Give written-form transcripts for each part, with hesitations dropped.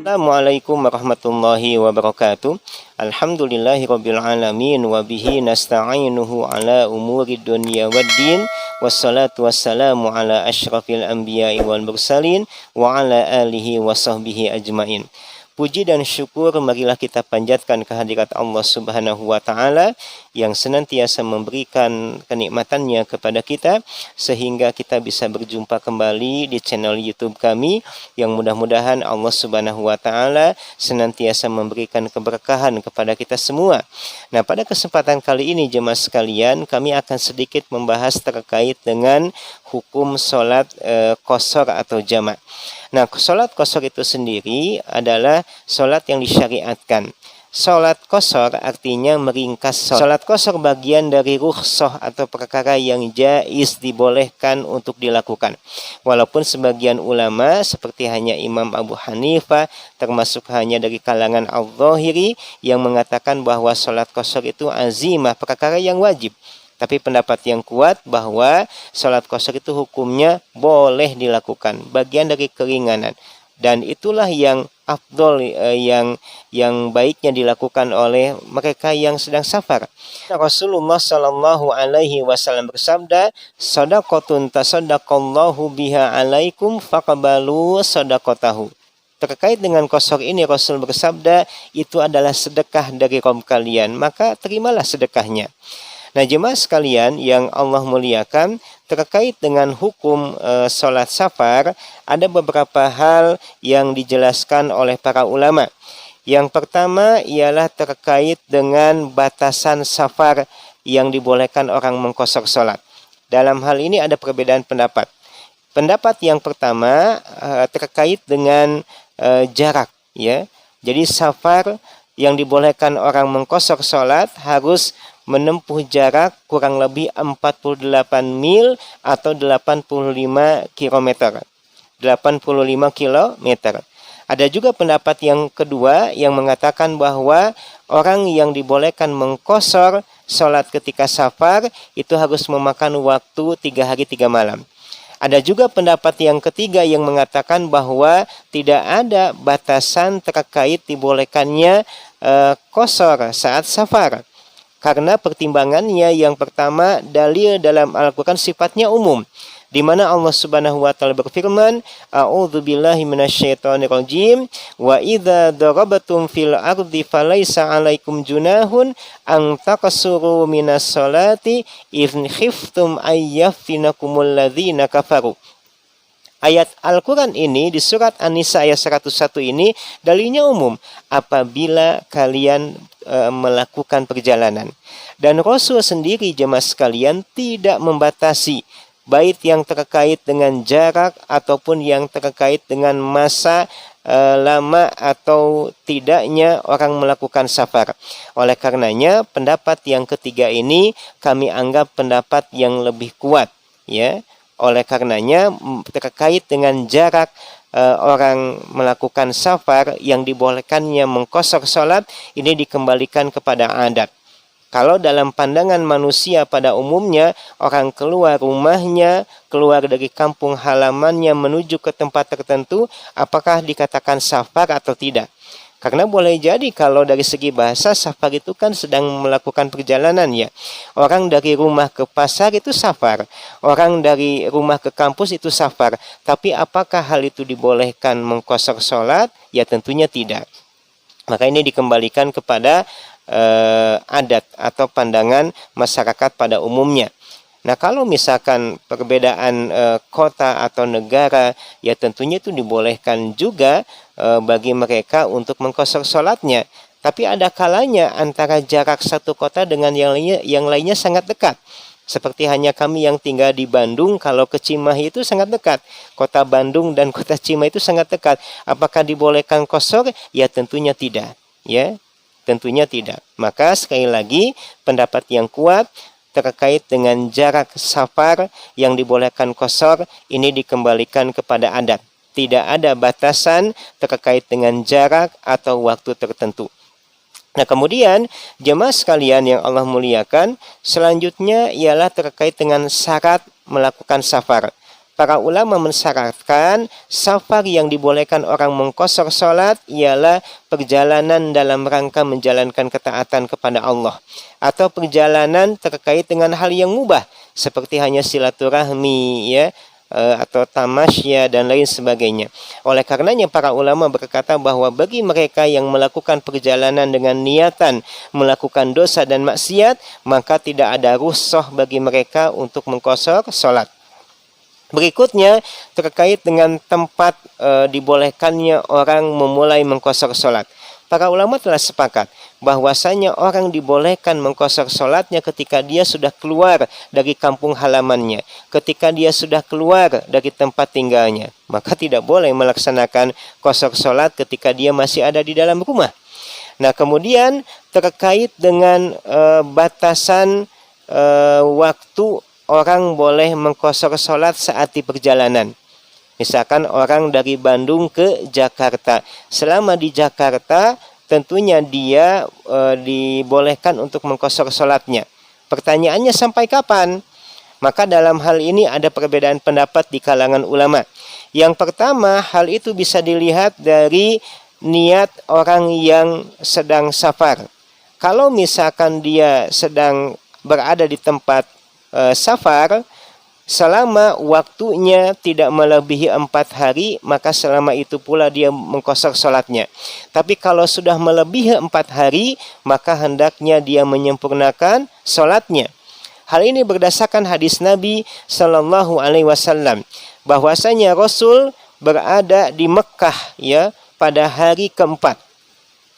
Assalamualaikum warahmatullahi wabarakatuh. Alhamdulillahirabbil alamin wa bihi nasta'inuhu ala umuri dunya waddin. Wassalatu wassalamu ala asyrafil anbiya'i wal mursalin wa ala alihi wa sahbihi ajmain. Puji dan syukur marilah kita panjatkan kehadirat Allah Subhanahu wa taala yang senantiasa memberikan kenikmatannya kepada kita sehingga kita bisa berjumpa kembali di channel YouTube kami yang mudah-mudahan Allah Subhanahu wa taala senantiasa memberikan keberkahan kepada kita semua. Nah, pada kesempatan kali ini jemaah sekalian, kami akan sedikit membahas terkait dengan hukum sholat qashar atau jamak. Nah, sholat qashar itu sendiri adalah sholat yang disyariatkan. Sholat qashar artinya meringkas sholat. Sholat qashar bagian dari rukhsah atau perkara yang jaiz dibolehkan untuk dilakukan. Walaupun sebagian ulama seperti hanya Imam Abu Hanifah termasuk hanya dari kalangan al-Zahiri yang mengatakan bahwa sholat qashar itu azimah, perkara yang wajib. Tapi pendapat yang kuat bahwa sholat qashar itu hukumnya boleh dilakukan, bagian dari keringanan. Dan itulah yang afdol, yang baiknya dilakukan oleh mereka yang sedang safar. Rasulullah Shallallahu Alaihi Wasallam bersabda, "Shadaqatun tasaddaqallahu biha alaikum faqbalu shadaqatahu." Terkait dengan qashar ini Rasul bersabda, itu adalah sedekah dari kaum kalian, maka terimalah sedekahnya. Nah, jemaah sekalian yang Allah muliakan, terkait dengan hukum sholat safar, ada beberapa hal yang dijelaskan oleh para ulama. Yang pertama ialah terkait dengan batasan safar yang dibolehkan orang mengqashar sholat. Dalam hal ini ada perbedaan pendapat. Pendapat yang pertama terkait dengan jarak, ya. Jadi safar yang dibolehkan orang mengqashar sholat harus menempuh jarak kurang lebih 48 mil atau 85 km. 85 km. Ada juga pendapat yang kedua yang mengatakan bahwa orang yang dibolehkan mengqashar sholat ketika safar itu harus memakan waktu 3 hari 3 malam. Ada juga pendapat yang ketiga yang mengatakan bahwa tidak ada batasan terkait dibolehkannya qashar saat safar. Karena pertimbangannya yang pertama, dalil dalam Al-Quran sifatnya umum, di mana Allah Subhanahu wa taala berfirman, "A'udzubillahi minasyaitonirrajim, wa idza darabatum fil ardi falaisa 'alaikum junahun an taqsuru minas salati in khiftum ayyaftinakumul ladzina kafaru." Ayat Al-Quran ini di surat An-Nisa ayat 101 ini dalilnya umum apabila kalian melakukan perjalanan. Dan Rasul sendiri jemaah sekalian tidak membatasi baik yang terkait dengan jarak ataupun yang terkait dengan masa lama atau tidaknya orang melakukan safar. Oleh karenanya pendapat yang ketiga ini kami anggap pendapat yang lebih kuat, ya. Oleh karenanya terkait dengan jarak orang melakukan safar yang dibolehkannya mengqashar sholat ini dikembalikan kepada adat. Kalau dalam pandangan manusia pada umumnya orang keluar rumahnya, keluar dari kampung halamannya menuju ke tempat tertentu, apakah dikatakan safar atau tidak? Karena boleh jadi kalau dari segi bahasa safar itu kan sedang melakukan perjalanan, ya. Orang dari rumah ke pasar itu safar. Orang dari rumah ke kampus itu safar. Tapi apakah hal itu dibolehkan mengqashar sholat? Ya tentunya tidak. Maka ini dikembalikan kepada adat atau pandangan masyarakat pada umumnya. Nah, kalau misalkan perbedaan kota atau negara, ya tentunya itu dibolehkan juga bagi mereka untuk mengqashar sholatnya. Tapi ada kalanya antara jarak satu kota dengan yang lainnya sangat dekat. Seperti hanya kami yang tinggal di Bandung, kalau ke Cimahi itu sangat dekat. Kota Bandung dan kota Cimahi itu sangat dekat. Apakah dibolehkan qashar? Ya tentunya tidak. Ya, tentunya tidak. Maka sekali lagi pendapat yang kuat terkait dengan jarak safar yang dibolehkan qashar ini dikembalikan kepada adat. Tidak ada batasan terkait dengan jarak atau waktu tertentu. Nah, kemudian jemaah sekalian yang Allah muliakan, selanjutnya ialah terkait dengan syarat melakukan safar. para ulama mensyaratkan safar yang dibolehkan orang mengqashar salat ialah perjalanan dalam rangka menjalankan ketaatan kepada Allah, atau perjalanan terkait dengan hal yang mubah seperti hanya silaturahmi ya, atau tamasya dan lain sebagainya. Oleh karenanya para ulama berkata bahwa bagi mereka yang melakukan perjalanan dengan niatan melakukan dosa dan maksiat, maka tidak ada rukhsah bagi mereka untuk mengqashar salat. Berikutnya terkait dengan tempat dibolehkannya orang memulai mengqashar salat. Para ulama telah sepakat bahwasanya orang dibolehkan mengqashar salatnya ketika dia sudah keluar dari kampung halamannya, ketika dia sudah keluar dari tempat tinggalnya. Maka tidak boleh melaksanakan qashar salat ketika dia masih ada di dalam rumah. Nah, kemudian terkait dengan batasan waktu orang boleh mengqashar salat saat di perjalanan. Misalkan orang dari Bandung ke Jakarta. Selama di Jakarta tentunya dia dibolehkan untuk mengqashar salatnya. Pertanyaannya sampai kapan? Maka dalam hal ini ada perbedaan pendapat di kalangan ulama. Yang pertama, hal itu bisa dilihat dari niat orang yang sedang safar. Kalau misalkan dia sedang berada di tempat safar, selama waktunya tidak melebihi 4 hari, maka selama itu pula dia mengqashar salatnya. Tapi kalau sudah melebihi 4 hari, maka hendaknya dia menyempurnakan salatnya. Hal ini berdasarkan hadis Nabi Shallallahu Alaihi Wasallam, bahwasanya Rasul berada di Mekah ya pada hari keempat.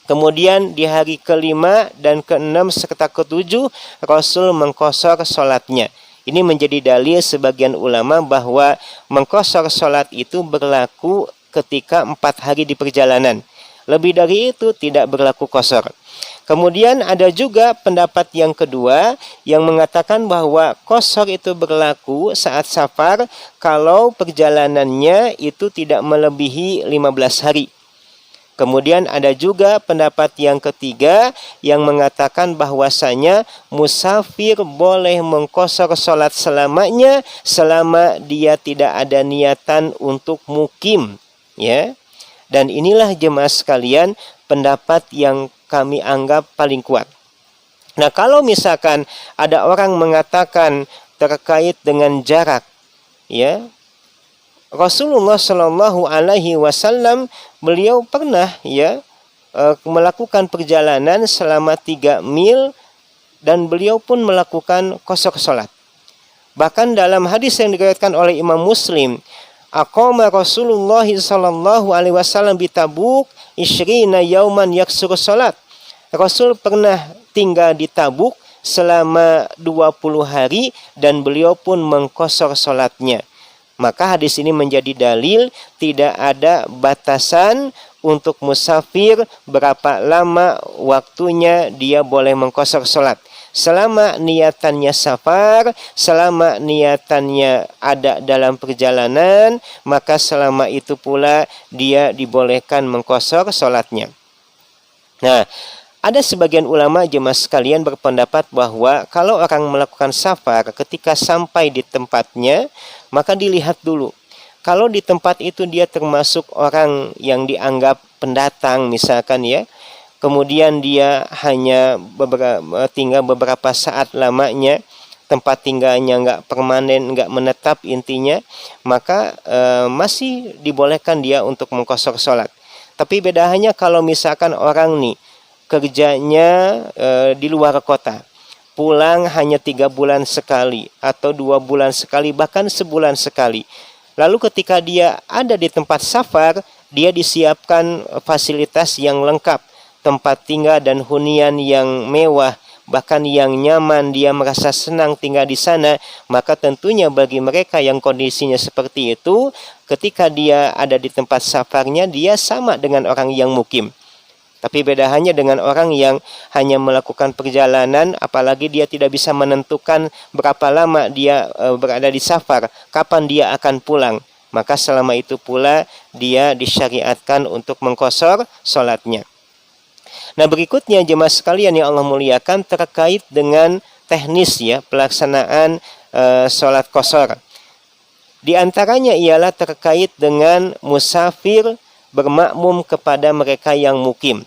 Kemudian di hari kelima dan keenam serta ketujuh Rasul mengqashar salatnya. Ini menjadi dalil sebagian ulama bahwa mengqashar salat itu berlaku ketika 4 hari di perjalanan. Lebih dari itu tidak berlaku qashar. Kemudian ada juga pendapat yang kedua yang mengatakan bahwa qashar itu berlaku saat safar kalau perjalanannya itu tidak melebihi 15 hari. Kemudian ada juga pendapat yang ketiga yang mengatakan bahwasanya musafir boleh mengqashar salat selamanya selama dia tidak ada niatan untuk mukim, ya. Dan inilah jemaah sekalian pendapat yang kami anggap paling kuat. Nah, kalau misalkan ada orang mengatakan terkait dengan jarak, ya, Rasulullah Shallallahu Alaihi Wasallam beliau pernah ya melakukan perjalanan selama 3 mil dan beliau pun melakukan qashar salat. Bahkan dalam hadis yang diriwayatkan oleh Imam Muslim, aqama Rasulullah Shallallahu Alaihi Wasallam di Tabuk 20 yauman yaksur salat. Rasul pernah tinggal di Tabuk selama 20 hari dan beliau pun mengqashar salatnya. Maka hadis ini menjadi dalil tidak ada batasan untuk musafir berapa lama waktunya dia boleh mengqashar salat. Selama niatannya safar, selama niatannya ada dalam perjalanan, maka selama itu pula dia dibolehkan mengqashar salatnya. Nah, ada sebagian ulama jemaah sekalian berpendapat bahwa kalau orang melakukan safar ketika sampai di tempatnya, maka dilihat dulu. Kalau di tempat itu dia termasuk orang yang dianggap pendatang misalkan ya, kemudian dia hanya tinggal beberapa saat lamanya, tempat tinggalnya nggak permanen, nggak menetap intinya, maka masih dibolehkan dia untuk mengqashar salat. Tapi bedanya kalau misalkan orang nih kerjanya di luar kota, pulang hanya 3 bulan sekali atau 2 bulan sekali, bahkan sebulan sekali. Lalu ketika dia ada di tempat safar, dia disiapkan fasilitas yang lengkap, tempat tinggal dan hunian yang mewah, bahkan yang nyaman, dia merasa senang tinggal di sana. Maka tentunya bagi mereka yang kondisinya seperti itu, ketika dia ada di tempat safarnya, dia sama dengan orang yang mukim. Tapi beda hanya dengan orang yang hanya melakukan perjalanan, apalagi dia tidak bisa menentukan berapa lama dia berada di safar, kapan dia akan pulang. Maka selama itu pula dia disyariatkan untuk mengqashar salatnya. Nah, berikutnya jemaah sekalian yang Allah muliakan terkait dengan teknis ya pelaksanaan salat qashar. Di antaranya ialah terkait dengan musafir bermakmum kepada mereka yang mukim.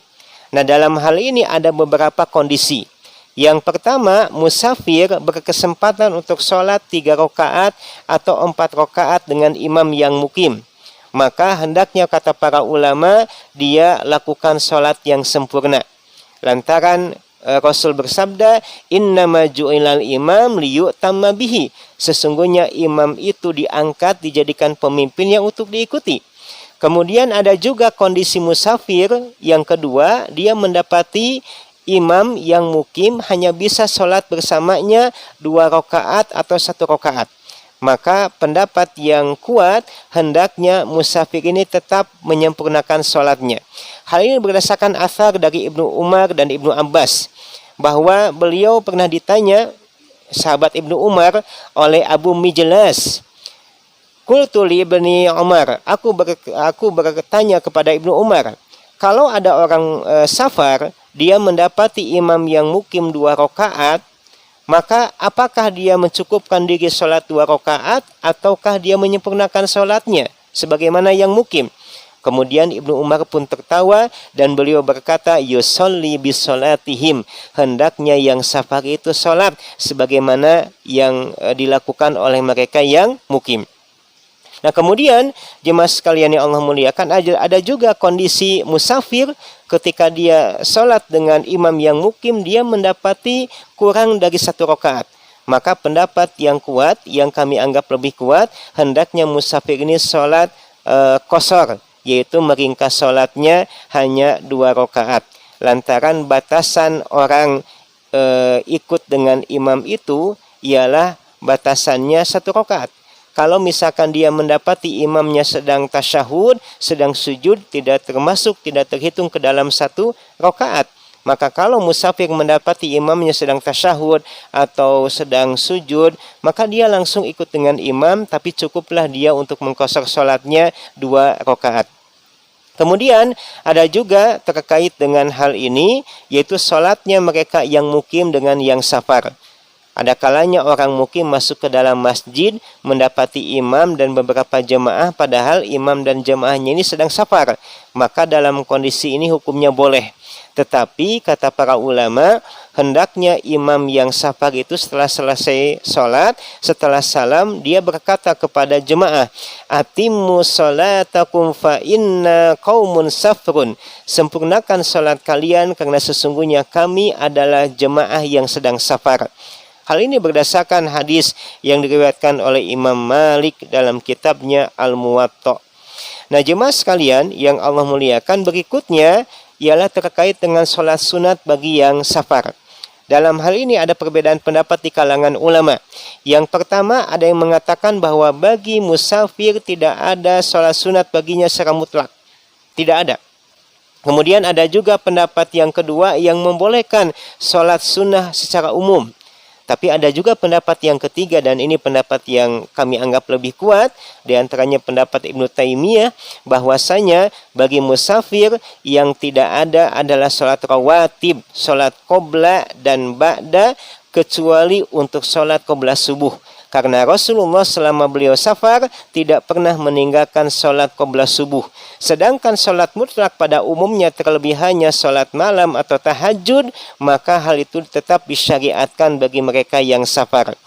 Nah, dalam hal ini ada beberapa kondisi. Yang pertama, musafir berkesempatan untuk sholat 3 rakaat atau 4 rakaat dengan imam yang mukim. Maka hendaknya, kata para ulama, dia lakukan sholat yang sempurna. Lantaran Rasul bersabda, innama ju'ilal imam liyu'tamma bihi. Sesungguhnya imam itu diangkat, dijadikan pemimpin yang untuk diikuti. Kemudian ada juga kondisi musafir yang kedua, dia mendapati imam yang mukim hanya bisa sholat bersamanya 2 rakaat atau 1 rakaat. Maka pendapat yang kuat, hendaknya musafir ini tetap menyempurnakan sholatnya. Hal ini berdasarkan athar dari Ibnu Umar dan Ibnu Abbas, bahwa beliau pernah ditanya, sahabat Ibnu Umar, oleh Abu Mijlas. Qultu li ibni Umar, aku bertanya kepada Ibnu Umar, kalau ada orang safar, dia mendapati imam yang mukim 2 rakaat, maka apakah dia mencukupkan diri sholat 2 rakaat ataukah dia menyempurnakan sholatnya sebagaimana yang mukim? Kemudian Ibnu Umar pun tertawa dan beliau berkata, yusolli bisolatihim, hendaknya yang safar itu sholat sebagaimana yang dilakukan oleh mereka yang mukim. Nah, kemudian jemaah sekalian yang Allah muliakan, ada juga kondisi musafir ketika dia sholat dengan imam yang mukim, dia mendapati kurang dari 1 rakaat. Maka pendapat yang kuat, yang kami anggap lebih kuat, hendaknya musafir ini sholat qashar, yaitu meringkas sholatnya hanya 2 rakaat. Lantaran batasan orang ikut dengan imam itu ialah batasannya 1 rakaat. Kalau misalkan dia mendapati imamnya sedang tasyahud, sedang sujud, tidak terhitung ke dalam 1 rakaat. Maka kalau musafir mendapati imamnya sedang tasyahud atau sedang sujud, maka dia langsung ikut dengan imam, tapi cukuplah dia untuk mengqashar sholatnya 2 rakaat. Kemudian ada juga terkait dengan hal ini, yaitu sholatnya mereka yang mukim dengan yang safar. Ada kalanya orang mukim masuk ke dalam masjid, mendapati imam dan beberapa jemaah, padahal imam dan jemaahnya ini sedang safar. Maka dalam kondisi ini hukumnya boleh. Tetapi kata para ulama, hendaknya imam yang safar itu setelah selesai sholat, setelah salam, dia berkata kepada jemaah, atimmu sholatakum fa inna qaumun safrun. Sempurnakan sholat kalian karena sesungguhnya kami adalah jemaah yang sedang safar. Hal ini berdasarkan hadis yang diriwayatkan oleh Imam Malik dalam kitabnya Al-Muwatta. Nah, jemaah sekalian yang Allah muliakan, berikutnya ialah terkait dengan sholat sunat bagi yang safar. Dalam hal ini ada perbedaan pendapat di kalangan ulama. Yang pertama, ada yang mengatakan bahwa bagi musafir tidak ada sholat sunat baginya secara mutlak. Tidak ada. Kemudian ada juga pendapat yang kedua yang membolehkan sholat sunnah secara umum. Tapi ada juga pendapat yang ketiga, dan ini pendapat yang kami anggap lebih kuat, di antaranya pendapat Ibnu Taimiyah, bahwasanya bagi musafir yang tidak ada adalah sholat rawatib, sholat qobla dan ba'da, kecuali untuk sholat qobla subuh. Karena Rasulullah selama beliau safar tidak pernah meninggalkan sholat qobla subuh. Sedangkan sholat mutlak pada umumnya, terlebih hanya sholat malam atau tahajud, maka hal itu tetap disyariatkan bagi mereka yang safar.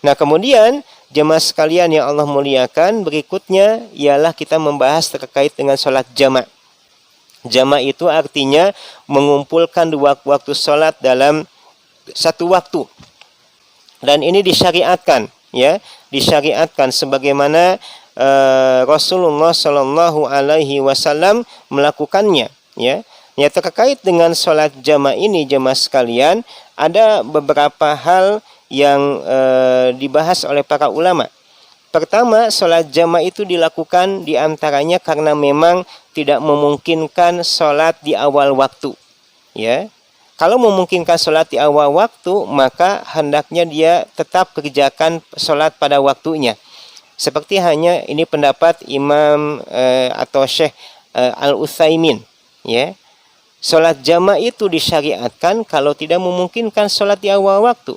Nah, kemudian jemaah sekalian yang Allah muliakan, berikutnya ialah kita membahas terkait dengan sholat jama'. Jama' itu artinya mengumpulkan 2 waktu sholat dalam 1 waktu. Dan ini disyariatkan, ya, disyariatkan sebagaimana Rasulullah Shallallahu Alaihi Wasallam melakukannya, ya. Ya, terkait dengan sholat jama' ini, jemaah sekalian, ada beberapa hal yang dibahas oleh para ulama. Pertama, sholat jama' itu dilakukan diantaranya karena memang tidak memungkinkan sholat di awal waktu, ya. Kalau memungkinkan sholat di awal waktu, maka hendaknya dia tetap kerjakan sholat pada waktunya. Seperti hanya ini pendapat Imam atau Syekh Al-Utsaimin, ya. Sholat jama' itu disyariatkan kalau tidak memungkinkan sholat di awal waktu.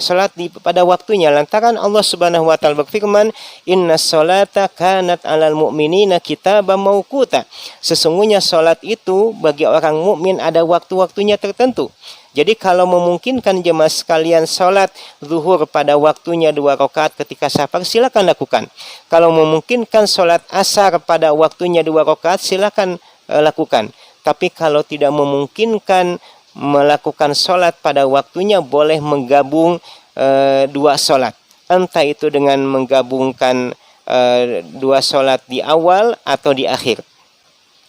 salat pada waktunya, lantaran Allah Subhanahu wa taala berfirman, "Innas salata kanat 'alal mu'minina kitaban mauquta." Sesungguhnya salat itu bagi orang mukmin ada waktu-waktunya tertentu. Jadi kalau memungkinkan jemaah sekalian salat zuhur pada waktunya 2 rakaat ketika safar, silakan lakukan. Kalau memungkinkan salat asar pada waktunya 2 rakaat, silakan lakukan. Tapi kalau tidak memungkinkan melakukan sholat pada waktunya, boleh menggabung 2 sholat. Entah itu dengan menggabungkan 2 sholat di awal atau di akhir.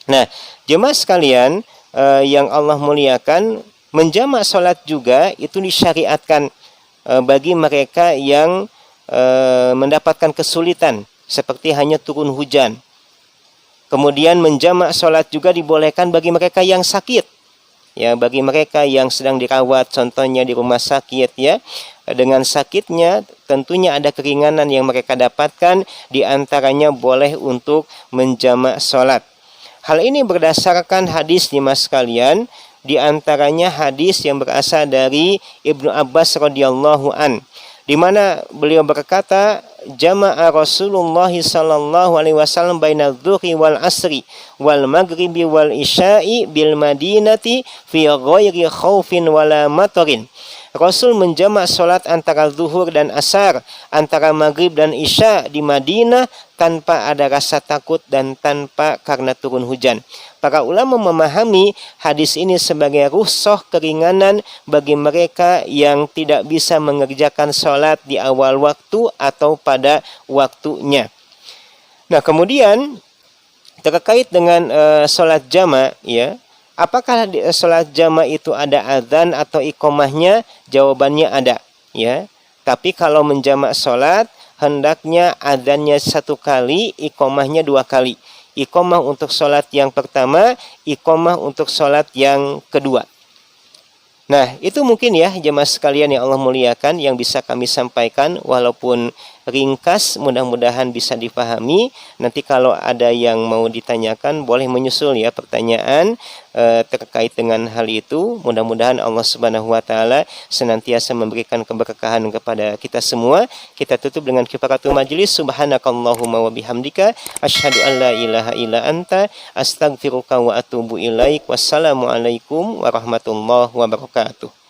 Nah, jemaah sekalian yang Allah muliakan, menjamak sholat juga itu disyariatkan bagi mereka yang mendapatkan kesulitan, seperti hanya turun hujan. Kemudian menjamak sholat juga dibolehkan bagi mereka yang sakit. Ya, bagi mereka yang sedang dirawat, contohnya di rumah sakit, ya, dengan sakitnya tentunya ada keringanan yang mereka dapatkan, diantaranya boleh untuk menjamak sholat. Hal ini berdasarkan hadis jemaah sekalian, diantaranya hadis yang berasal dari Ibnu Abbas radhiyallahu an, di mana beliau berkata, jama'a Rasulullah sallallahu alaihi wasallam baina dzuhri wal asri wal maghribi wal isya'i bil madinati fi ghairi khaufin wala matarin. Rasul menjamak salat antara zuhur dan asar, antara maghrib dan isya di Madinah tanpa ada rasa takut dan tanpa karena turun hujan. Para ulama memahami hadis ini sebagai rukhsah, keringanan bagi mereka yang tidak bisa mengerjakan salat di awal waktu atau pada waktunya. Nah, kemudian terkait dengan salat jama', ya, apakah salat jama' itu ada azan atau iqamahnya? Jawabannya ada, ya. Tapi kalau menjamak salat, hendaknya azannya 1 kali, iqamahnya 2 kali. Iqamah untuk salat yang pertama, iqamah untuk salat yang kedua. Nah, itu mungkin ya jemaah sekalian yang Allah muliakan yang bisa kami sampaikan, walaupun ringkas, mudah-mudahan bisa dipahami. Nanti kalau ada yang mau ditanyakan, boleh menyusul ya pertanyaan terkait dengan hal itu. Mudah-mudahan Allah Subhanahu wa taala senantiasa memberikan keberkahan kepada kita semua. Kita tutup dengan kifaratul majlis. Subhanakallahumma wa bihamdika asyhadu an la ilaha illa anta astaghfiruka wa atubu ilaik. Wassalamualaikum warahmatullahi wabarakatuh.